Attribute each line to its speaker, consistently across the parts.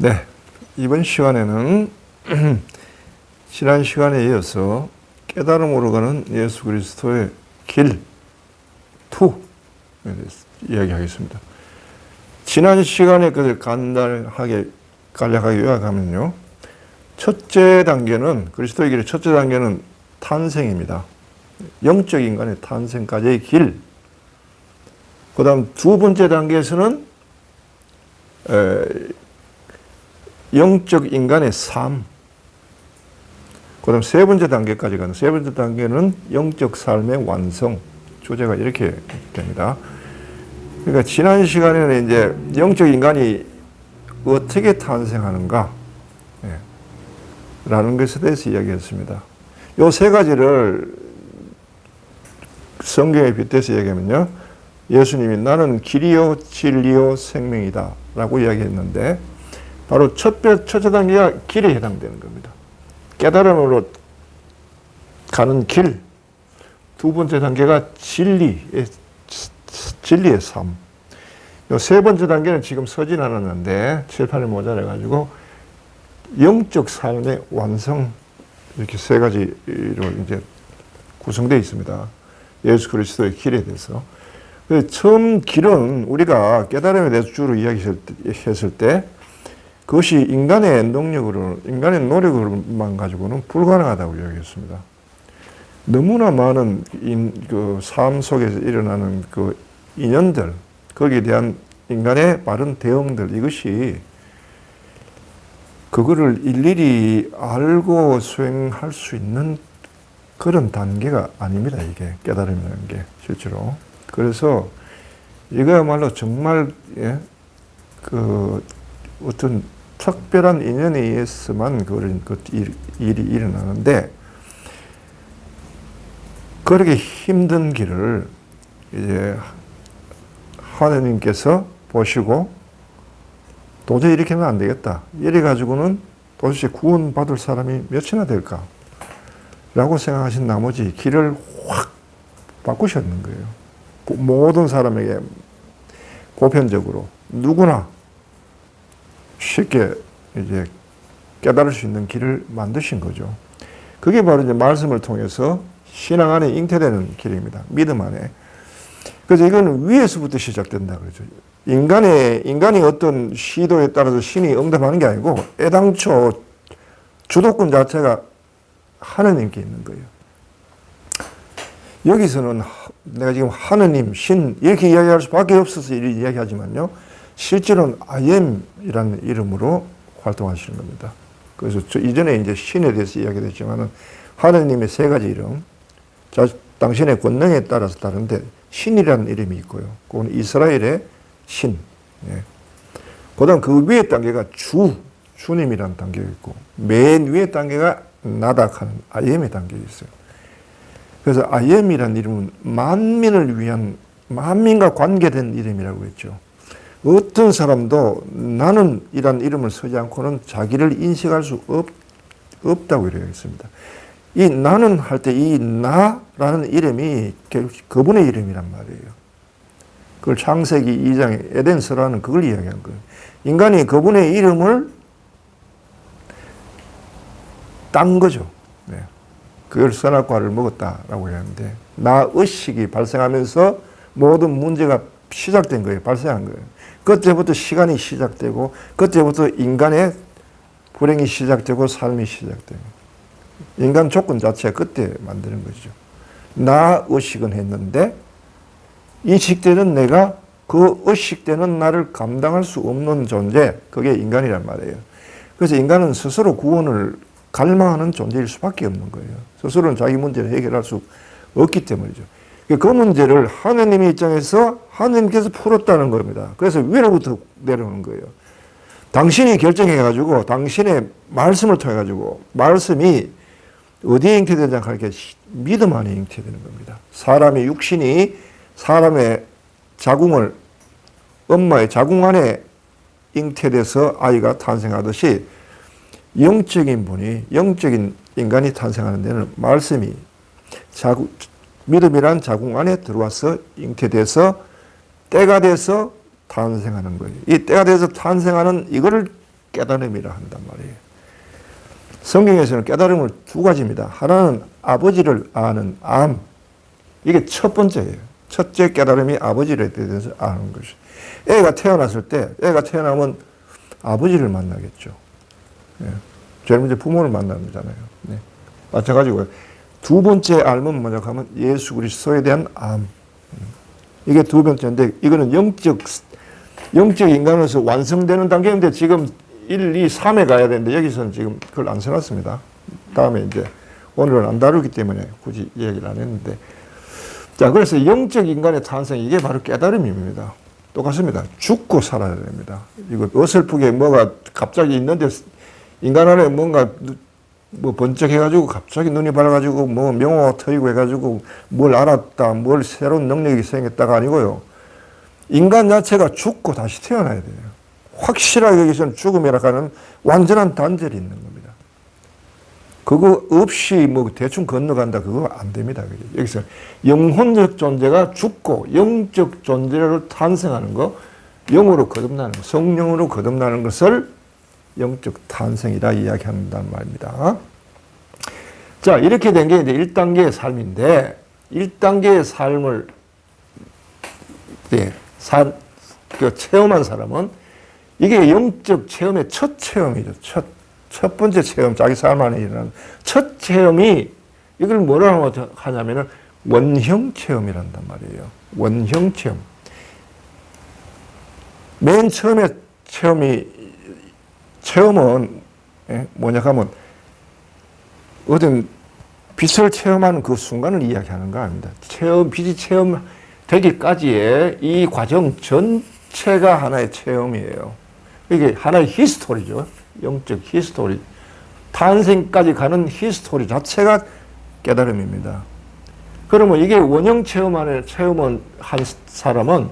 Speaker 1: 네, 이번 시간에는 지난 시간에 이어서 깨달음으로 가는 예수 그리스도의 길 2에 대해서 이야기하겠습니다. 지난 시간에 그걸 간략하게 요약하면요. 첫째 단계는, 그리스도의 길의 첫째 단계는 탄생입니다. 영적 인간의 탄생까지의 길. 그 다음 두 번째 단계에서는 영적 인간의 삶. 그 다음 세 번째 단계까지 가는, 세 번째 단계는 영적 삶의 완성. 주제가 이렇게 됩니다. 그러니까 지난 시간에는 이제 영적 인간이 어떻게 탄생하는가, 라는 것에 대해서 이야기했습니다. 요 세 가지를 성경에 빗대서 얘기하면요. 예수님이 나는 길이요, 진리요, 생명이다 라고 이야기했는데, 바로 첫째 단계가 길에 해당되는 겁니다. 깨달음으로 가는 길. 두 번째 단계가 진리의 삶. 요 세 번째 단계는 지금 서진 않았는데, 칠판이 모자라가지고, 영적 삶의 완성. 이렇게 세 가지로 이제 구성되어 있습니다. 예수 그리스도의 길에 대해서. 처음 길은 우리가 깨달음에 대해서 주로 이야기했을 때, 그것이 인간의 능력으로, 인간의 노력으로만 가지고는 불가능하다고 이야기했습니다. 너무나 많은 그 삶 속에서 일어나는 그 인연들, 거기에 대한 인간의 바른 대응들, 이것이 그거를 일일이 알고 수행할 수 있는 그런 단계가 아닙니다. 이게 깨달음이라는 게 실제로. 그래서 이거야말로 정말 그 어떤 특별한 인연에 의해서만 그 일이 일어나는데, 그렇게 힘든 길을 이제 하나님께서 보시고 도저히 이렇게 하면 안 되겠다. 이래 가지고는 도대체 구원받을 사람이 몇이나 될까? 라고 생각하신 나머지 길을 확 바꾸셨는 거예요. 모든 사람에게 보편적으로 누구나 쉽게 이제 깨달을 수 있는 길을 만드신 거죠. 그게 바로 이제 말씀을 통해서 신앙 안에 잉태되는 길입니다. 믿음 안에. 그래서 이거는 위에서부터 시작된다 그러죠. 인간이 어떤 시도에 따라서 신이 응답하는 게 아니고, 애당초 주도권 자체가 하느님께 있는 거예요. 여기서는 내가 지금 하느님, 신, 이렇게 이야기할 수밖에 없어서 이렇게 이야기하지만요. 실제로는 I am이라는 이름으로 활동하시는 겁니다. 그래서 이전에 이제 신에 대해서 이야기했지만은 하느님의 세 가지 이름, 당신의 권능에 따라서 다른데 신이라는 이름이 있고요. 그건 이스라엘의 신. 그 다음 그 위에 단계가 주님이라는 단계가 있고, 맨 위에 단계가 나닥하는 I am의 단계가 있어요. 그래서 I am이라는 이름은 만민을 위한, 만민과 관계된 이름이라고 했죠. 어떤 사람도 나는 이란 이름을 쓰지 않고는 자기를 인식할 수 없다고 이야기했습니다. 이 나는 할 때 이 나라는 이름이 그분의 이름이란 말이에요. 그걸 창세기 2장에 에덴서라는 그걸 이야기한 거예요. 인간이 그분의 이름을 딴 거죠. 그걸 선악과를 먹었다라고 하는데, 나 의식이 발생하면서 모든 문제가 시작된 거예요. 발생한 거예요. 그때부터 시간이 시작되고, 그때부터 인간의 불행이 시작되고 삶이 시작돼요. 인간 조건 자체가 그때 만드는 거죠. 나 의식은 했는데, 인식되는 내가 그 의식되는 나를 감당할 수 없는 존재, 그게 인간이란 말이에요. 그래서 인간은 스스로 구원을 갈망하는 존재일 수밖에 없는 거예요. 스스로는 자기 문제를 해결할 수 없기 때문이죠. 그 문제를 하느님의 입장에서 하느님께서 풀었다는 겁니다. 그래서 위로부터 내려오는 거예요. 당신이 결정해가지고, 당신의 말씀을 통해가지고, 말씀이 어디에 잉태되지 않고 이렇게 믿음 안에 잉태되는 겁니다. 사람의 육신이 사람의 자궁을, 엄마의 자궁 안에 잉태돼서 아이가 탄생하듯이, 영적인 분이, 영적인 인간이 탄생하는 데는 말씀이 믿음이란 자궁 안에 들어와서 잉태돼서 때가 돼서 탄생하는 거예요. 이 때가 돼서 탄생하는 이거를 깨달음이라 한단 말이에요. 성경에서는 깨달음을 두 가지입니다. 하나는 아버지를 아는 암. 이게 첫 번째예요. 첫째 깨달음이 아버지에 대해서 아는 것이. 애가 태어났을 때, 애가 태어나면 아버지를 만나겠죠. 예. 제일 먼저 부모를 만나는 거잖아요. 네. 마찬가지고요. 두 번째 알면 뭐냐 하면 예수 그리스도에 대한 암. 이게 두 번째인데, 이거는 영적 인간으로서 완성되는 단계인데, 지금 1, 2, 3에 가야 되는데, 여기서는 지금 그걸 안 써놨습니다. 다음에 이제, 오늘은 안 다루기 때문에 굳이 얘기를 안 했는데. 자, 그래서 영적 인간의 탄생, 이게 바로 깨달음입니다. 똑같습니다. 죽고 살아야 됩니다. 이거 어설프게 뭐가 갑자기 있는데, 인간 안에 뭔가 뭐 번쩍해가지고 갑자기 눈이 밝아가지고 뭐 명호가 터지고 해가지고 뭘 알았다, 뭘 새로운 능력이 생겼다가 아니고요. 인간 자체가 죽고 다시 태어나야 돼요. 확실하게 여기서는 죽음이라 하는 완전한 단절이 있는 겁니다. 그거 없이 뭐 대충 건너간다, 그거 안 됩니다. 여기서 영혼적 존재가 죽고 영적 존재를 탄생하는 거, 영으로 거듭나는 거, 성령으로 거듭나는 것을 영적 탄생이라 이야기한단 말입니다. 자, 이렇게 된 게 이제 1단계의 삶인데, 1단계의 삶을, 체험한 사람은, 이게 영적 체험의 첫 체험이죠. 첫 번째 체험, 자기 삶 안에 일어나는 첫 체험이, 이걸 뭐라고 하냐면은, 원형 체험이란단 말이에요. 원형 체험. 맨 처음에 체험은 뭐냐 하면 어떤 빛을 체험하는 그 순간을 이야기하는 거 아닙니다. 빛이 체험되기까지의 이 과정 전체가 하나의 체험이에요. 이게 하나의 히스토리죠. 영적 히스토리. 탄생까지 가는 히스토리 자체가 깨달음입니다. 그러면 이게 원형 체험을 한 사람은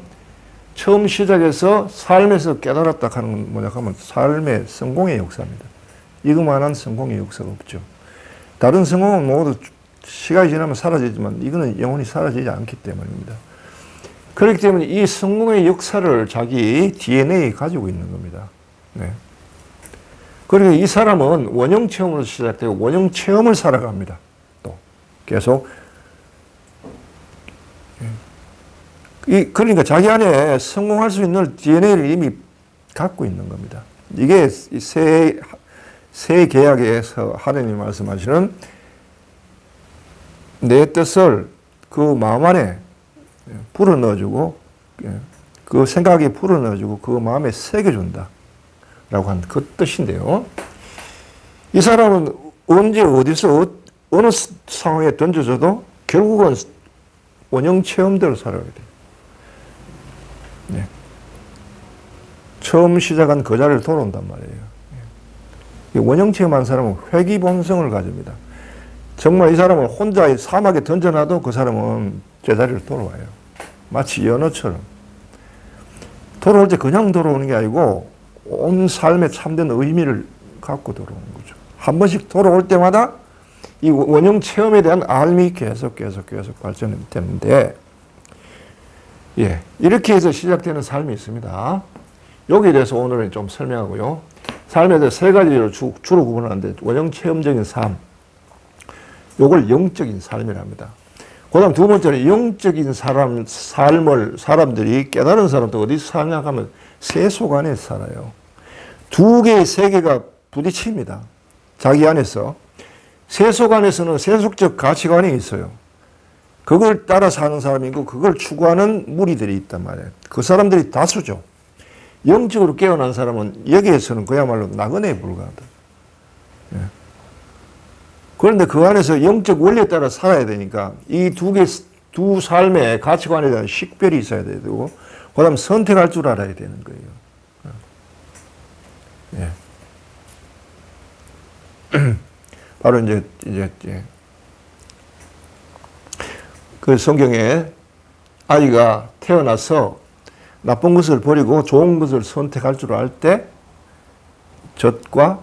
Speaker 1: 처음 시작해서 삶에서 깨달았다 하는 건 뭐냐 하면 삶의 성공의 역사입니다. 이것만한 성공의 역사가 없죠. 다른 성공은 모두 시간이 지나면 사라지지만 이거는 영원히 사라지지 않기 때문입니다. 그렇기 때문에 이 성공의 역사를 자기 DNA에 가지고 있는 겁니다. 네. 그리고 이 사람은 원형 체험으로 시작되고 원형 체험을 살아갑니다. 또 계속. 그러니까 자기 안에 성공할 수 있는 DNA를 이미 갖고 있는 겁니다. 이게 새 계약에서 하나님이 말씀하시는 내 뜻을 그 마음 안에 불어넣어주고 그 생각에 불어넣어주고 그 마음에 새겨준다 라고 한 그 뜻인데요. 이 사람은 언제 어디서 어느 상황에 던져져도 결국은 원형 체험대로 살아가야 돼요. 네. 처음 시작한 그 자리를 돌아온단 말이에요. 원형 체험한 사람은 회귀 본성을 가집니다. 정말 이 사람은 혼자 사막에 던져놔도 그 사람은 제자리로 돌아와요. 마치 연어처럼. 돌아올 때 그냥 돌아오는 게 아니고 온 삶에 참된 의미를 갖고 돌아오는 거죠. 한 번씩 돌아올 때마다 이 원형 체험에 대한 알미 계속 발전이 되는데, 예, 이렇게 해서 시작되는 삶이 있습니다. 여기에 대해서 오늘은 좀 설명하고요. 삶에 대해 세 가지로 주로 구분하는데, 원형 체험적인 삶, 요걸 영적인 삶이랍니다. 그 다음 두 번째는 영적인 사람들이 깨달은 사람도 어디서 사냐 하면 세속 안에서 살아요. 두 개의 세계가 부딪힙니다. 자기 안에서. 세속 안에서는 세속적 가치관이 있어요. 그걸 따라 사는 사람이 있고 그걸 추구하는 무리들이 있단 말이에요. 그 사람들이 다수죠. 영적으로 깨어난 사람은 여기에서는 그야말로 나그네에 불과하다. 예. 그런데 그 안에서 영적 원리에 따라 살아야 되니까 이 두 삶의 가치관에 대한 식별이 있어야 되고, 그 다음 선택할 줄 알아야 되는 거예요. 예. 바로 이제 그 성경에 아이가 태어나서 나쁜 것을 버리고 좋은 것을 선택할 줄 알 때 젖과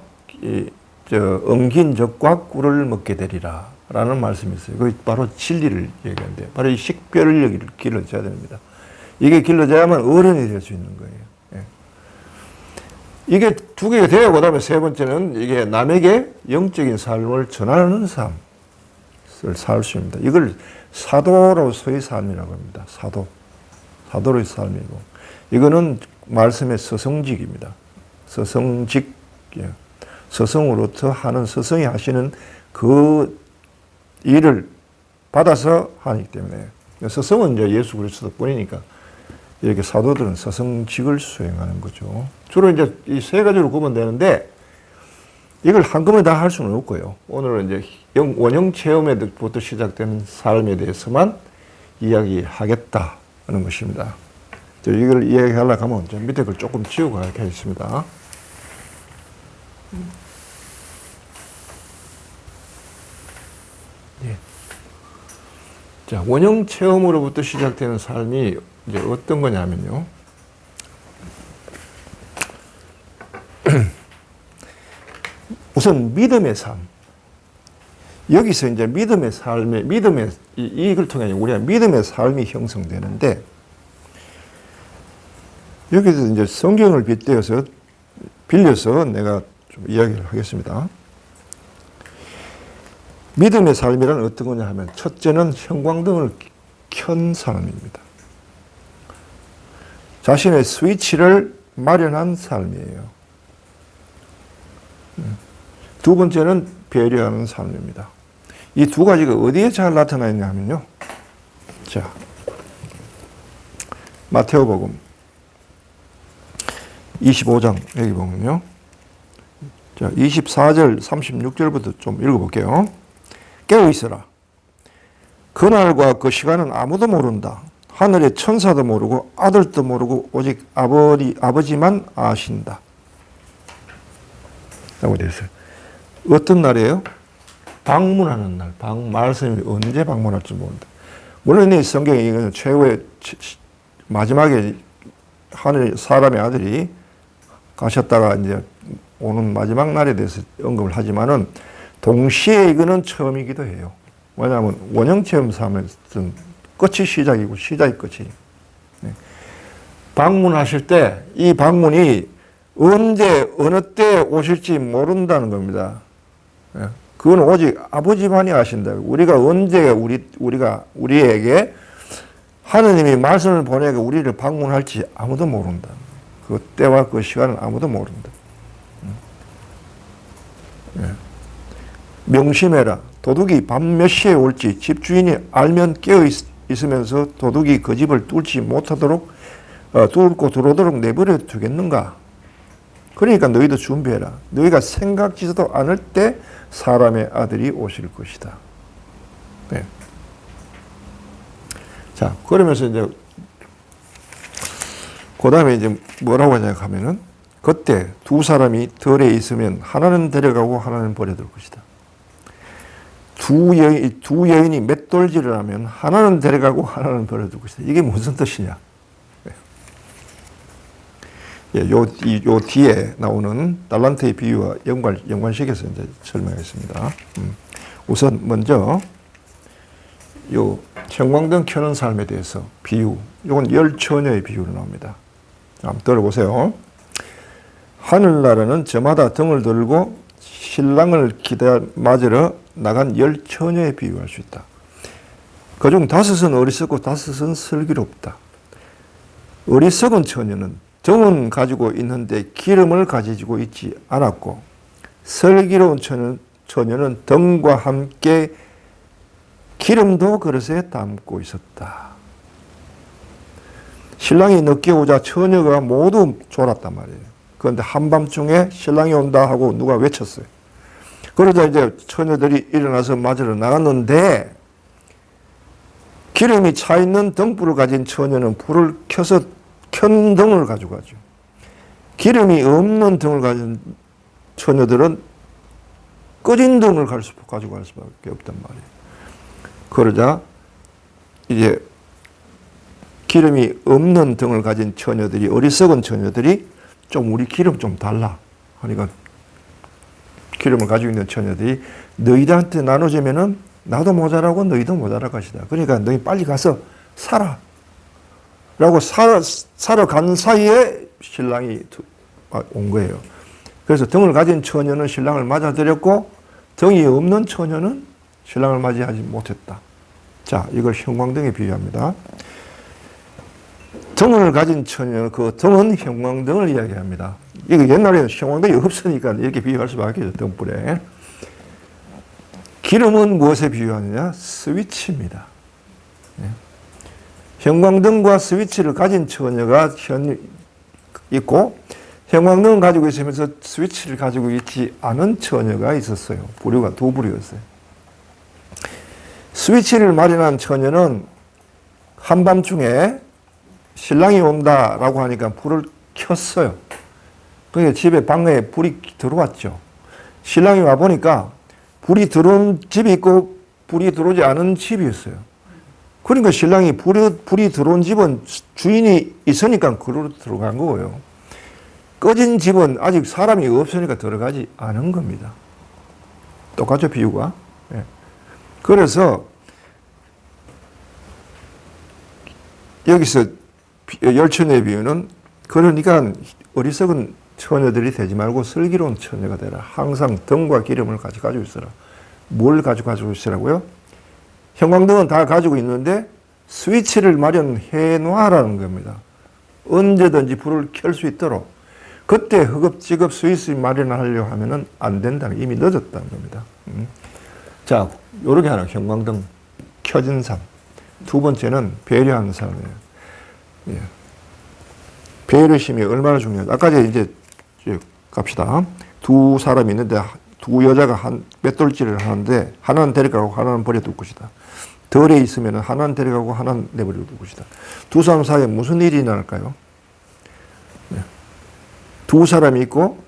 Speaker 1: 엉긴 젖과 꿀을 먹게 되리라 라는 말씀이 있어요. 그게 바로 진리를 얘기하는데, 바로 이 식별을 길러줘야 됩니다. 이게 길러져야만 어른이 될 수 있는 거예요. 예. 이게 두 개가 돼야 그다음에 세 번째는 이게 남에게 영적인 삶을 전하는 삶을 살 수 있습니다. 이걸 사도로서의 삶이라고 합니다. 사도로의 삶이고 이거는 말씀의 서성직입니다. 서성직, 서성으로부터 하는 서성이 하시는 그 일을 받아서 하기 때문에 서성은 이제 예수 그리스도뿐이니까 이렇게 사도들은 서성직을 수행하는 거죠. 주로 이제 이 세 가지로 구분되는데 이걸 한꺼번에 다 할 수는 없고요. 오늘은 이제 원형 체험에부터 시작되는 삶에 대해서만 이야기하겠다는 것입니다. 이걸 이야기하려고 하면 밑에 걸 조금 지우고 가겠습니다. 예. 자, 원형 체험으로부터 시작되는 삶이 이제 어떤 거냐면요. 우선 믿음의 삶. 여기서 이제 믿음의 삶의, 이걸 통해 우리가 믿음의 삶이 형성되는데, 여기서 이제 성경을 빌려서 내가 좀 이야기를 하겠습니다. 믿음의 삶이란 어떤 거냐 하면, 첫째는 형광등을 켠 삶입니다. 자신의 스위치를 마련한 삶이에요. 두 번째는 배려하는 삶입니다. 이 두 가지가 어디에 잘 나타나 있냐 하면요. 자, 마태오복음 25장 여기 보면요. 자, 24절 36절부터 좀 읽어볼게요. 깨어 있어라. 그날과 그 시간은 아무도 모른다. 하늘의 천사도 모르고 아들도 모르고 오직 아버지만 아신다. 라고 되어 있어요. 어떤 날이에요? 방문하는 날. 말씀이 언제 방문할지 모른다. 물론 이 성경에 이건 최후의 마지막에 하늘 사람의 아들이 가셨다가 이제 오는 마지막 날에 대해서 언급을 하지만은 동시에 이거는 처음이기도 해요. 왜냐하면 원형 체험 삶에서는 끝이 시작이고 시작이 끝이. 방문하실 때 이 방문이 언제 어느 때 오실지 모른다는 겁니다. 그건 오직 아버지만이 아신다. 우리가 언제 우리에게 하느님이 말씀을 보내고 우리를 방문할지 아무도 모른다. 그 때와 그 시간은 아무도 모른다. 명심해라. 도둑이 밤 몇 시에 올지 집주인이 알면 깨어 있으면서 도둑이 그 집을 뚫지 못하도록 뚫고 들어오도록 내버려 두겠는가? 그러니까 너희도 준비해라. 너희가 생각지도 않을 때 사람의 아들이 오실 것이다. 네. 자, 그러면서 이제 그 다음에 이제 뭐라고 하냐 하면은 그때 두 사람이 덜에 있으면 하나는 데려가고 하나는 버려둘 것이다. 두 여인이 맷돌질을 하면 하나는 데려가고 하나는 버려둘 것이다. 이게 무슨 뜻이냐? 예, 요 뒤에 나오는 달란트의 비유와 연관시켜서 이제 설명하겠습니다. 우선 먼저 요 형광등 켜는 삶에 대해서 비유, 요건 10처녀의 비유로 나옵니다. 한번 들어보세요. 하늘나라는 저마다 등을 들고 신랑을 맞으러 나간 10처녀의 비유할 수 있다. 그중 5은 어리석고 5은 슬기롭다. 어리석은 처녀는 등은 가지고 있는데 기름을 가지고 있지 않았고 슬기로운 처녀는 등과 함께 기름도 그릇에 담고 있었다. 신랑이 늦게 오자 처녀가 모두 졸았단 말이에요. 그런데 한밤중에 신랑이 온다 하고 누가 외쳤어요. 그러자 이제 처녀들이 일어나서 맞으러 나갔는데 기름이 차 있는 등불을 가진 처녀는 불을 켜서 켠 등을 가져가죠. 기름이 없는 등을 가진 처녀들은 꺼진 등을 가지고 갈 수밖에 없단 말이에요. 그러자 이제 기름이 없는 등을 가진 처녀들이, 어리석은 처녀들이 좀 우리 기름 좀 달라 하니까 기름을 가지고 있는 처녀들이 너희들한테 나눠주면은 나도 모자라고 너희도 모자랄 것이다. 그러니까 너희 빨리 가서 살아. 라고 사러 간 사이에 신랑이 온 거예요. 그래서 등을 가진 처녀는 신랑을 맞아들였고 등이 없는 처녀는 신랑을 맞이하지 못했다. 자, 이걸 형광등에 비유합니다. 등을 가진 처녀, 그 등은 형광등을 이야기합니다. 이거 옛날에는 형광등이 없으니까 이렇게 비유할 수밖에 없죠. 등불에. 기름은 무엇에 비유하느냐? 스위치입니다. 형광등과 스위치를 가진 처녀가 있고 형광등을 가지고 있으면서 스위치를 가지고 있지 않은 처녀가 있었어요. 부류가 두 부류였어요. 스위치를 마련한 처녀는 한밤중에 신랑이 온다라고 하니까 불을 켰어요. 그러니까 집에 방에 불이 들어왔죠. 신랑이 와보니까 불이 들어온 집이 있고 불이 들어오지 않은 집이 있어요. 그러니까 신랑이 불이 들어온 집은 주인이 있으니까 그로 들어간 거고요. 꺼진 집은 아직 사람이 없으니까 들어가지 않은 겁니다. 똑같죠, 비유가? 네. 그래서 여기서 열처녀의 비유는 그러니까 어리석은 처녀들이 되지 말고 슬기로운 처녀가 되라. 항상 등과 기름을 가지고 있어라. 뭘 가지고 있으라고요? 형광등은 다 가지고 있는데 스위치를 마련해 놔라는 겁니다. 언제든지 불을 켤 수 있도록. 그때 허겁지겁 스위치 마련하려고 하면은 안 된다는, 이미 늦었다는 겁니다. 자, 요렇게 하나 형광등 켜진 삶. 두 번째는 배려하는 삶이에요. 예. 배려심이 얼마나 중요한지. 아까 이제 갑시다. 두 사람이 있는데 두 여자가 한 맷돌질을 하는데 하나는 데려가고 하나는 버려둘 것이다. 덜에 있으면 하나는 데려가고 하나는 내버려둘 것이다. 두 사람 사이에 무슨 일이 일어날까요? 네. 두 사람이 있고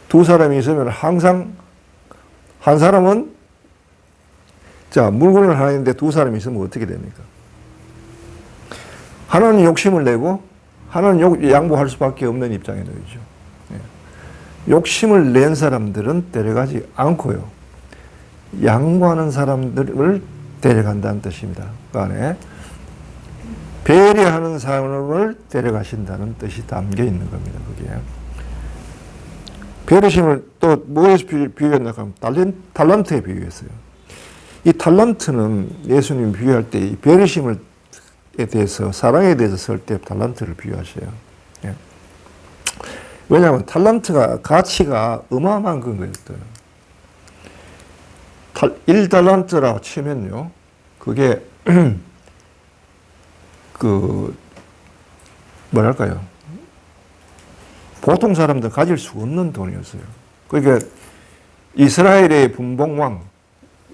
Speaker 1: 두 사람이 있으면 항상 한 사람은 자, 물건을 하나 있는데 두 사람이 있으면 어떻게 됩니까? 하나는 욕심을 내고 하나는 양보할 수밖에 없는 입장에 놓이죠. 욕심을 낸 사람들은 데려가지 않고요. 양보하는 사람들을 데려간다는 뜻입니다. 그 안에 배려하는 사람을 데려가신다는 뜻이 담겨 있는 겁니다. 그게. 배려심을 또 뭐에 비유했나 하면 달란트에 비유했어요. 이 달란트는 예수님이 비유할 때 이 배려심을 대해서, 사랑에 대해서 쓸 때 달란트를 비유하셔요. 예. 왜냐하면 달란트가 가치가 어마어마한 거예요. 1달란트라고 치면요. 그게 뭐랄까요. 보통 사람들 가질 수 없는 돈이었어요. 그러니까 이스라엘의 분봉왕,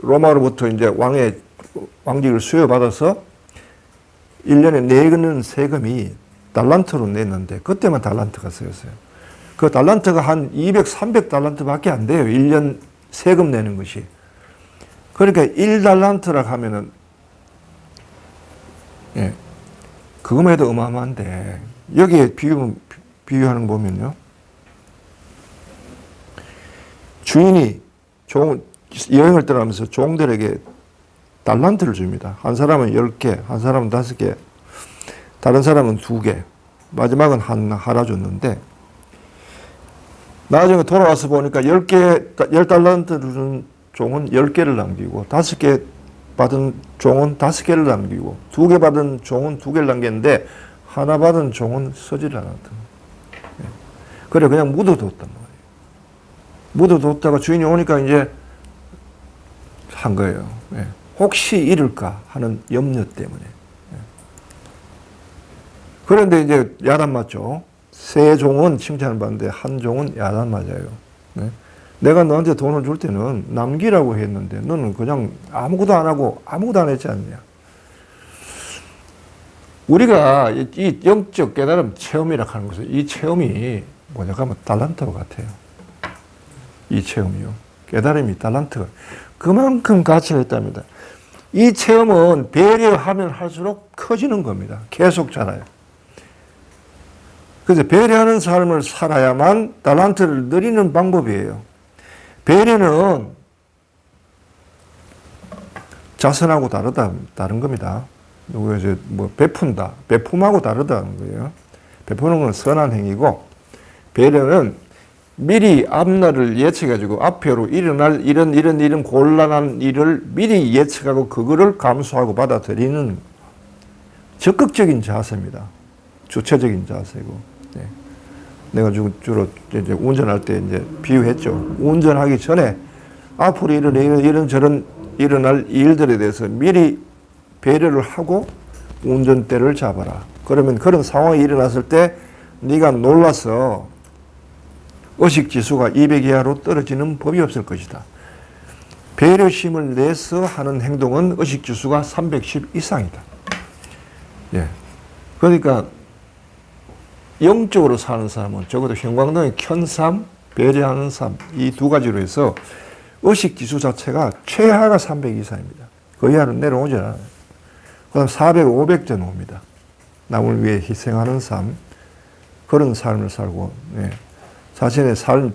Speaker 1: 로마로부터 이제 왕직을 수여받아서 1년에 내는 세금이 달란트로 냈는데 그때만 달란트가 쓰였어요. 그 달란트가 한 200, 300달란트 밖에 안 돼요. 1년 세금 내는 것이. 그러니까 1달란트라고 하면은 예, 그것만 해도 어마어마한데 여기에 비유하는 거 보면요. 주인이 여행을 떠나면서 종들에게 달란트를 줍니다. 한 사람은 10개, 한 사람은 5개, 다른 사람은 2개, 마지막은 하나 줬는데, 나중에 돌아와서 보니까 10달란트를 준 종은 10개를 남기고, 5개 받은 종은 5개를 남기고, 2개 받은 종은 2개를 남겼는데, 하나 받은 종은 서지를 않았다. 그래, 그냥 묻어뒀단 말이에요. 묻어뒀다가 주인이 오니까 이제 한 거예요. 혹시 잃을까 하는 염려 때문에. 그런데 이제 야단 맞죠. 세 종은 칭찬을 받는데 한 종은 야단 맞아요. 내가 너한테 돈을 줄 때는 남기라고 했는데 너는 그냥 아무것도 안 하고 아무것도 안 했지 않냐. 우리가 이 영적 깨달음 체험이라고 하는 것은 이 체험이 뭐냐 하면 달란트와 같아요. 이 체험이요. 깨달음이 달란트가 그만큼 가치가 있답니다. 이 체험은 배려하면 할수록 커지는 겁니다. 계속 자라요. 그래서 배려하는 삶을 살아야만 달란트를 누리는 방법이에요. 배려는 자선하고 다른 겁니다. 이제 뭐 베푼다, 베품하고 다르다는 거예요. 베푸는 건 선한 행위고, 배려는 미리 앞날을 예측해가지고 앞으로 일어날 이런 곤란한 일을 미리 예측하고 그거를 감수하고 받아들이는 적극적인 자세입니다. 주체적인 자세고. 네. 내가 주로 이제 운전할 때 이제 비유했죠. 운전하기 전에 앞으로 이런 일어날 일들에 대해서 미리 배려를 하고 운전대를 잡아라. 그러면 그런 상황이 일어났을 때 네가 놀라서 의식지수가 200 이하로 떨어지는 법이 없을 것이다. 배려심을 내서 하는 행동은 의식지수가 310 이상이다. 예. 그러니까 영적으로 사는 사람은 적어도 형광등의 켠 삶, 배려하는 삶, 이 두 가지로 해서 의식지수 자체가 최하가 300 이상입니다. 그 이하로 내려오지 않아요. 그 다음 400, 500대 옵니다. 남을 위해 희생하는 삶, 그런 삶을 살고, 예.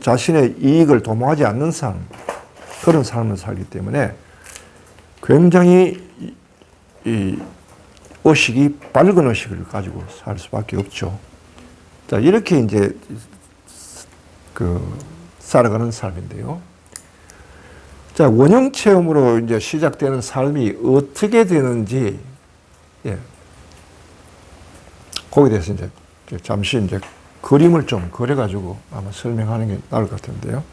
Speaker 1: 자신의 이익을 도모하지 않는 삶, 그런 삶을 살기 때문에 굉장히 이 의식이 밝은 의식을 가지고 살 수밖에 없죠. 자, 이렇게 이제 살아가는 삶인데요. 자, 원형 체험으로 이제 시작되는 삶이 어떻게 되는지, 예. 거기에 대해서 이제 잠시 이제 그림을 좀 그려가지고 아마 설명하는 게 나을 것 같은데요.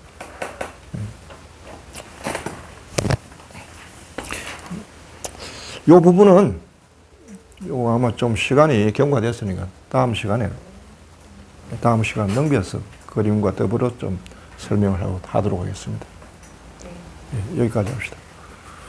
Speaker 1: 이 부분은 아마 좀 시간이 경과됐으니까 다음 시간 넘겨서 그림과 더불어 좀 설명을 하도록 하겠습니다. 예, 여기까지 합시다.